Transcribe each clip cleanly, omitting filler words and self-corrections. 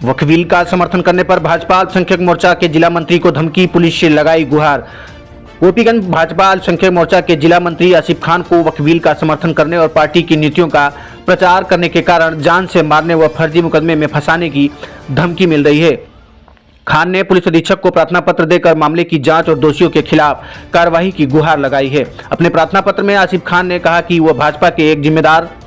वकील का समर्थन करने पर भाजपा अल्पसंख्यक मोर्चा के जिला मंत्री को धमकी, पुलिस से लगाई गुहार। गोपीगंज भाजपा अल्पसंख्यक मोर्चा के जिला मंत्री आसिफ खान को वकील का समर्थन करने और पार्टी की नीतियों का प्रचार करने के कारण जान से मारने व फर्जी मुकदमे में फंसाने की धमकी मिल रही है। खान ने पुलिस अधीक्षक को प्रार्थना पत्र देकर मामले की जांच और दोषियों के खिलाफ कार्रवाई की गुहार लगाई है। अपने प्रार्थना पत्र में आसिफ खान ने कहा कि वह भाजपा के एक जिम्मेदार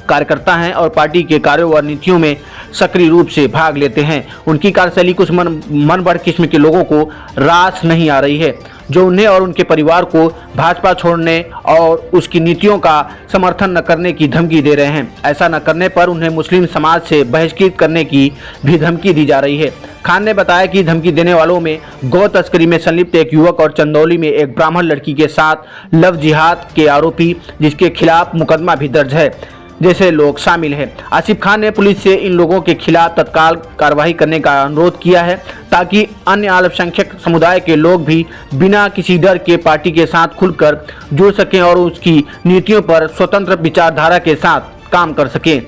कार्यकर्ता हैं और पार्टी के कार्यों व नीतियों में सक्रिय रूप से भाग लेते हैं। उनकी कार्यशैली कुछ मन बढ़ किस्म के लोगों को रास नहीं आ रही है, जो उन्हें और उनके परिवार को भाजपा छोड़ने और उसकी नीतियों का समर्थन न करने की धमकी दे रहे हैं। ऐसा न करने पर उन्हें मुस्लिम समाज से बहिष्कृत करने की भी धमकी दी जा रही है। खान ने बताया कि धमकी देने वालों में गौ तस्करी में संलिप्त एक युवक और चंदौली में एक ब्राह्मण लड़की के साथ लव जिहाद के आरोपी, जिसके खिलाफ मुकदमा भी दर्ज है, जैसे लोग शामिल हैं। आसिफ खान ने पुलिस से इन लोगों के खिलाफ तत्काल कार्रवाई करने का अनुरोध किया है, ताकि अन्य अल्पसंख्यक समुदाय के लोग भी बिना किसी डर के पार्टी के साथ खुलकर जुड़ सकें और उसकी नीतियों पर स्वतंत्र विचारधारा के साथ काम कर सकें।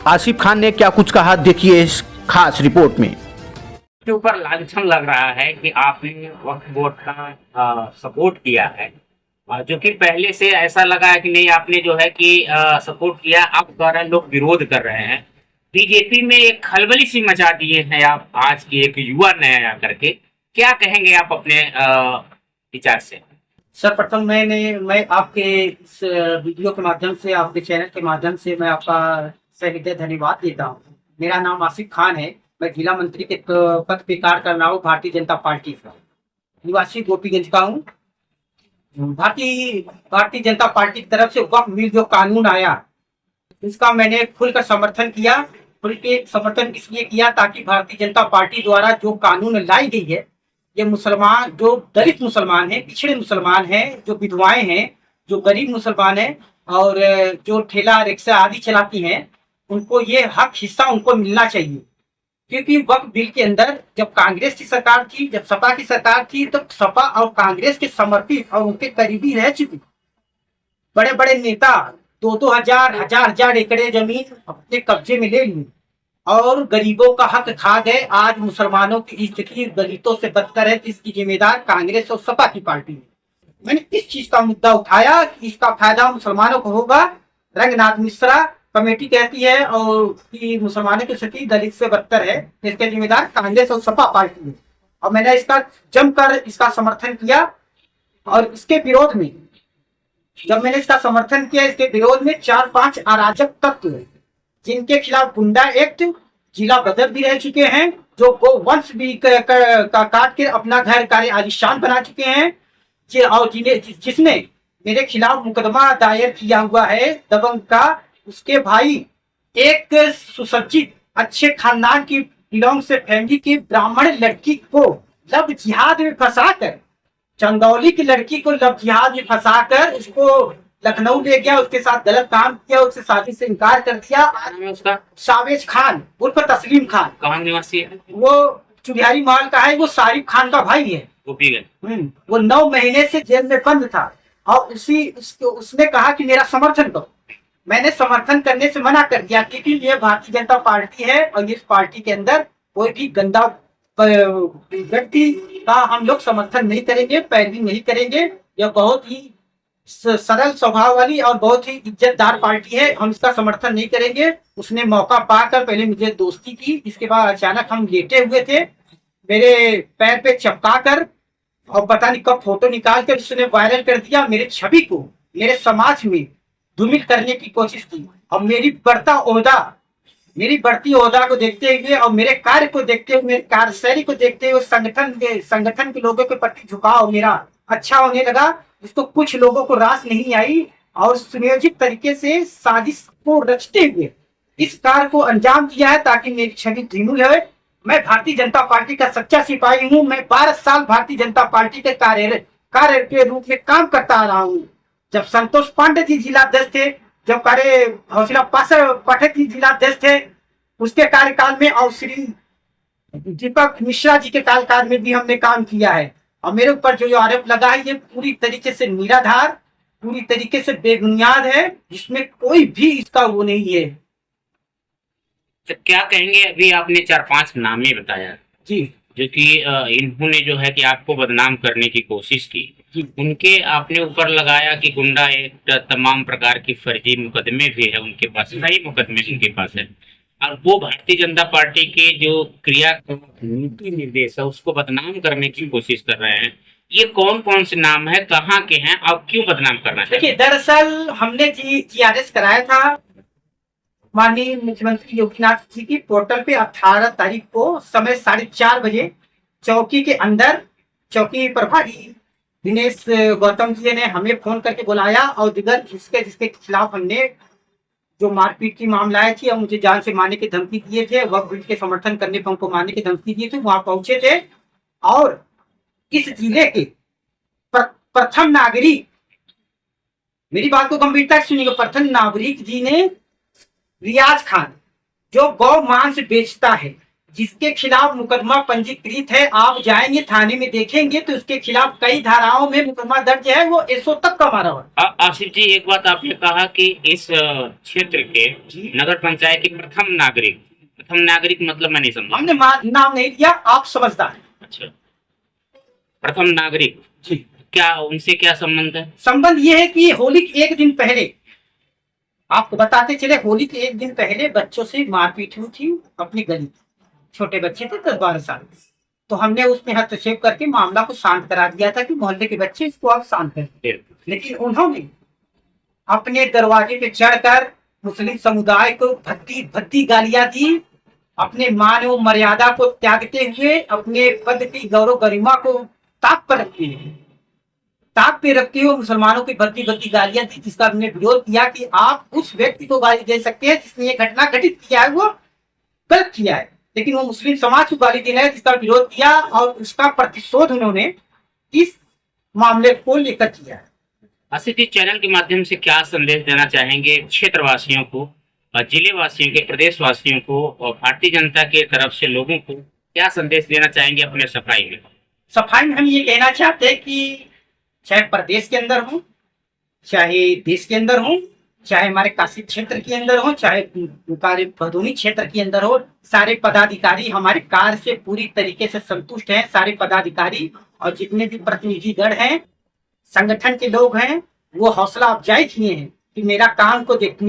आसिफ खान ने क्या कुछ कहा, देखिए इस खास रिपोर्ट में। के ऊपर लांछन लग रहा है कि आपने वक्फ बोर्ड का सपोर्ट किया है, जो कि पहले से ऐसा लगा है कि नहीं, आपने जो है कि सपोर्ट किया। आप कह रहे हैं लोग विरोध कर रहे हैं। बीजेपी में एक खलबली सी मचा दिए हैं आप, आज की एक युवा नया करके। क्या कहेंगे आप अपने विचार से? सर्वप्रथम मैं आपके इस वीडियो के माध्यम से, आपके चैनल के माध्यम से मैं आपका सहृदय धन्यवाद देता हूँ। मेरा नाम आसिफ खान है। मैं जिला मंत्री के पद पे कार्य कर रहा हूँ भारतीय जनता पार्टी का। निवासी गोपीगंज का हूँ। भारतीय जनता पार्टी की तरफ से वक्फ बिल जो कानून आया, इसका मैंने खुलकर समर्थन किया। खुल के समर्थन इसलिए किया ताकि भारतीय जनता पार्टी द्वारा जो कानून लाई गई है, ये मुसलमान, जो दलित मुसलमान हैं, पिछड़े मुसलमान हैं, जो विधवाएं हैं, जो गरीब मुसलमान हैं और जो ठेला रिक्शा आदि चलाती हैं, उनको ये हक हिस्सा उनको मिलना चाहिए। क्योंकि वक्फ बिल के अंदर जब कांग्रेस की सरकार थी, जब सपा की सरकार थी, तो सपा और कांग्रेस के समर्थित और उनके करीबी रह चुके बड़े बड़े नेता 2-2 हजार एकड़ जमीन अपने कब्जे में ले ली और गरीबों का हक खा गए। आज मुसलमानों की स्थिति दलितों से बदतर है। इसकी जिम्मेदार कांग्रेस और सपा की पार्टी है। मैंने इस चीज का मुद्दा उठाया कि इसका फायदा मुसलमानों को होगा। रंगनाथ मिश्रा कमेटी कहती है और कि मुसलमानों की स्थिति दलित से बदतर है, इसके जिम्मेदार कांग्रेस और सपा पार्टी है। और मैंने इसका जमकर इसका समर्थन किया। और इसके विरोध में जब मैंने इसका समर्थन किया, इसके विरोध में 4-5 अराजक तत्व जिनके खिलाफ गुंडा एक्ट, जिला बदर भी रह चुके हैं, जो गो वंश भी काट के अपना घर कार्य आलिशान बना चुके हैं, और जिसने मेरे खिलाफ मुकदमा दायर किया हुआ है दबंग का, उसके भाई एक सुसज्जित अच्छे खानदान की बिलोंग से फैमिली की ब्राह्मण लड़की को लव जिहाद में फंसाकर, चंदौली की लड़की को लव जिहाद में फंसाकर उसको लखनऊ ले गया, उसके साथ गलत काम किया, उससे शादी से इनकार कर दिया। उसका सावेज खान उर्फ तस्लीम खान, कहाँ निवासी है? वो चुरियारी महल का है। वो सारिफ खान का भाई है। वो 9 महीने से जेल में बंद था और उसने कहा कि मेरा समर्थन करो। मैंने समर्थन करने से मना कर दिया, क्योंकि ये भारतीय जनता पार्टी है और इस पार्टी के अंदर कोई भी गंदा व्यक्ति का हम लोग समर्थन नहीं करेंगे, पैरवी नहीं करेंगे। यह बहुत ही सरल स्वभाव वाली और बहुत ही इज्जतदार पार्टी है। हम इसका समर्थन नहीं करेंगे। उसने मौका पाकर पहले मुझे दोस्ती की, इसके बाद अचानक हम लेटे हुए थे, मेरे पैर पे चपका कर और पता नहीं कब फोटो निकाल कर उसने वायरल कर दिया। मेरे छवि को मेरे समाज में धूमिल करने की कोशिश की और मेरी बढ़ती ओहदा को देखते हुए और मेरे कार्य को देखते हुए, मेरी कार्यशैली को देखते हुए संगठन के लोगों के प्रति झुकाव मेरा अच्छा होने लगा। इसको कुछ लोगों को रास नहीं आई और सुनियोजित तरीके से साजिश को रचते हुए इस कार्य को अंजाम दिया है ताकि मेरी छवि धूमिल है। मैं भारतीय जनता पार्टी का सच्चा सिपाही हूँ। मैं 12 साल भारतीय जनता पार्टी के कार्य के रूप में काम करता आ रहा हूँ। जब संतोष पांडे जी जिलाध्यक्ष थे, जब हौसला पाठक जी जिलाध्यक्ष थे, उसके कार्यकाल में और श्री दीपक मिश्रा जी के कार्यकाल में भी हमने काम किया है। और मेरे ऊपर जो आरोप लगा है, ये पूरी तरीके से निराधार, पूरी तरीके से बेबुनियाद है, जिसमें कोई भी इसका वो नहीं है। तो क्या कहेंगे, अभी आपने 4-5 नामे बताया जी जो कि इन्होंने जो है कि आपको बदनाम करने की कोशिश की, जी उनके आपने ऊपर लगाया कि गुंडा एक्ट, तमाम प्रकार की फर्जी मुकदमे भी है उनके पास, कई मुकदमे उनके पास है, और वो भारतीय जनता पार्टी के जो क्रिया नीति निर्देश है उसको बदनाम करने की कोशिश कर रहे हैं। ये कौन कौन से नाम है, कहाँ के हैं, आप क्यों बदनाम करना चाहते देखिए, हैं? दरअसल हमने जीआरएस कराया था माननीय मुख्यमंत्री योगीनाथ जी की पोर्टल पे 18 तारीख को समय 4:30 बजे चौकी के अंदर चौकी प्रभारी दिनेश गौतम जी ने हमें फोन करके बुलाया और दिगर जिसके जिसके खिलाफ हमने जो मारपीट की मामलाएं थी और मुझे जान से मारने की धमकी दिए थे, वक्त बिल के समर्थन करने पर हमको मारने की धमकी दिए थे, वहां पहुंचे थे। और इस जिले के प्रथम नागरिक, मेरी बात को गंभीरता से सुनिएगा, प्रथम नागरिक जी ने रियाज खान जो गौ मांस बेचता है, जिसके खिलाफ मुकदमा पंजीकृत है, आप जाएंगे थाने में देखेंगे तो उसके खिलाफ कई धाराओं में मुकदमा दर्ज है, वो एसओ तक का मारा हुआ। आसिफ जी, एक बात आपने कहा कि इस क्षेत्र के नगर पंचायत के प्रथम नागरिक मतलब मैं नहीं समझा। हमने नाम नहीं दिया, आप समझदार। अच्छा, प्रथम नागरिक जी, क्या उनसे क्या संबंध है? संबंध ये है कि होली के एक दिन पहले, आपको बताते चले, होली के एक दिन पहले बच्चों से मारपीट हुई थी अपनी गली, छोटे बच्चे थे 10-12 साल। तो हमने उसमें हस्तक्षेप करके मामला को शांत करा दिया था कि मोहल्ले के बच्चे इसको आप शांत करें, लेकिन उन्होंने अपने दरवाजे पे चढ़कर मुस्लिम समुदाय को भद्दी भद्दी गालियां दी, अपने मान एवं मर्यादा को त्यागते हुए अपने पद की गौरव गरिमा को ताक पे रखते हुए मुसलमानों की भद्दी भद्दी गालियां दी, जिसका हमने विरोध किया कि आप उस व्यक्ति को गाली दे सकते हैं जिसने ये घटना घटित किया है, वो गलत किया है, लेकिन वो मुस्लिम समाज को गाली देना है, जिसका विरोध किया और उसका प्रतिशोध उन्होंने इस मामले को लेकर किया है। आसिफ जी, चैनल के माध्यम से क्या संदेश देना चाहेंगे क्षेत्रवासियों को, जिले वासियों के, प्रदेश वासियों को और भारतीय जनता के तरफ से लोगों को क्या संदेश देना चाहेंगे अपने सफाई में? सफाई में हम ये कहना चाहते हैं कि चाहे प्रदेश के अंदर हो, चाहे देश के अंदर हो, चाहे हमारे काशी क्षेत्र के अंदर हो, चाहे हमारे भदोही क्षेत्र के अंदर हो, सारे पदाधिकारी हमारे कार्य से पूरी तरीके से संतुष्ट हैं। सारे पदाधिकारी और जितने भी प्रतिनिधिगण हैं, संगठन के लोग हैं, वो हौसला अफजाई किए हैं कि मेरे काम को देखते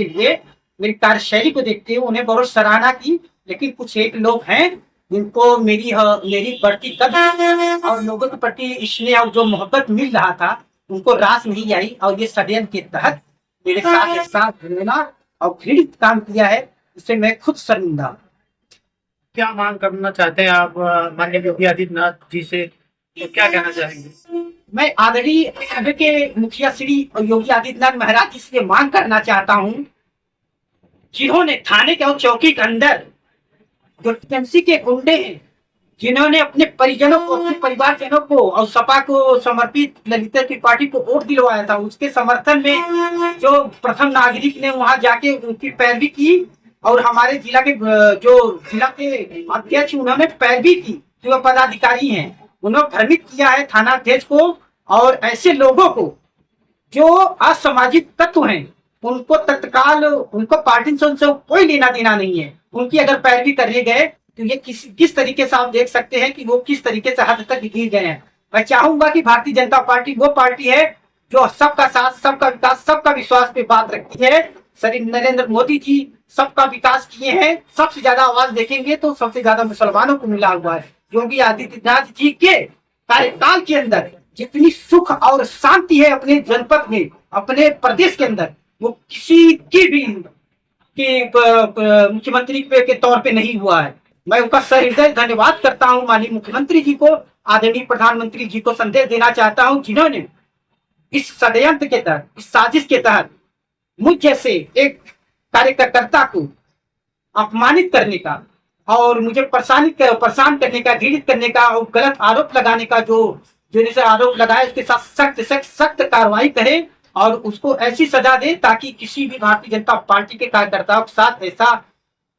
हुए, मेरी कार्यशैली को देखते हुए उन्हें बहुत सराहना की। लेकिन कुछ एक लोग हैं जिनको मेरी बढ़ती कदर और लोगों के प्रति स्नेह और जो मोहब्बत मिल रहा था उनको रास नहीं आई, और ये षड्यंत्र के तहत मेरे साथ एक साथ रहना और घृणित काम किया है, इससे मैं खुद शर्मिंदा हूं। क्या मांग करना चाहते हैं आप माननीय योगी आदित्यनाथ जी से, तो क्या कहना चाहेंगे? मैं आदरणीय सभी के मुखिया श्री योगी आदित्यनाथ महाराज जी से मांग करना चाहता हूं, जिन्होंने थाने के और चौकी के अंदर जो टीएमसी के गुंडे हैं, जिन्होंने अपने परिजनों को, अपने परिवारजनों को और सपा को समर्पित ललिता त्रिपाठी को वोट दिलवाया था, उसके समर्थन में जो प्रथम नागरिक ने वहां जाके उनकी पैरवी की, और हमारे जिला के अध्यक्ष उन्होंने पैरवी की, जो पदाधिकारी हैं उन्होंने भ्रमित किया है थाना अध्यक्ष को, और ऐसे लोगों को जो असामाजिक तत्व हैं उनको तत्काल, उनको पार्टी से उनसे कोई लेना देना नहीं है। उनकी अगर पैरवी करने गए तो ये किस तरीके से आप देख सकते हैं कि वो किस तरीके से हद तक गिर गए हैं। मैं चाहूंगा कि भारतीय जनता पार्टी वो पार्टी है जो सबका साथ, सबका विकास, सबका विश्वास पे बात रखती है। श्री नरेंद्र मोदी जी सबका विकास किए हैं, सबसे ज्यादा आवाज देखेंगे तो सबसे ज्यादा मुसलमानों को मिला हुआ है। योगी आदित्यनाथ जी के कार्यकाल के अंदर जितनी सुख और शांति है अपने जनपद में, अपने प्रदेश के अंदर, वो किसी की भी मुख्यमंत्री के तौर पे नहीं हुआ है। मैं उनका सहृदय धन्यवाद करता हूं। माननीय मुख्यमंत्री जी को, आदरणीय प्रधानमंत्री जी को संदेश देना चाहता हूं, जिन्होंने इस षड्यंत्र के तहत, इस साजिश के तहत मुझ जैसे एक कार्यकर्ता को अपमानित करने का और मुझे परेशान करने का, घृणित करने का और गलत आरोप लगाने का, जो जिनसे आरोप लगाए उसके साथ सख्त कार्रवाई करे और उसको ऐसी सजा दे ताकि किसी भी भारतीय जनता पार्टी के कार्यकर्ताओं के साथ ऐसा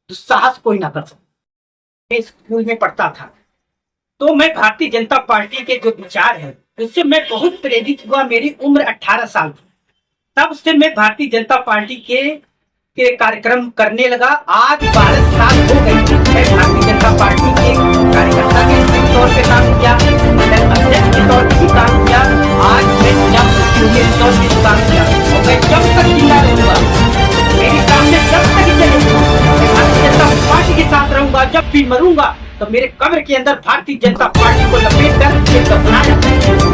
दुस्साहस कोई ना कर सके। स्कूल में पढ़ता था तो मैं भारतीय जनता पार्टी के जो विचार है उससे मैं बहुत प्रेरित हुआ। मेरी उम्र 18 साल थी, तब से मैं भारतीय जनता पार्टी के के कार्यक्रम करने लगा। आज 12 साल हो गए मैं भारतीय जनता पार्टी के कार्यकर्ता के तौर पे काम किया, मंडल अध्यक्ष के तौर पे भी काम किया, आज मैं जिला मुख्य के तौर पे भी काम किया और मैं जब तक जिंदा रहूंगा, मेरे सामने जब तक चलेगा, मैं भारतीय जनता पार्टी के साथ रहूंगा। जब भी मरूंगा तो मेरे कब्र के अंदर भारतीय जनता पार्टी को लपेट कर दफनाया।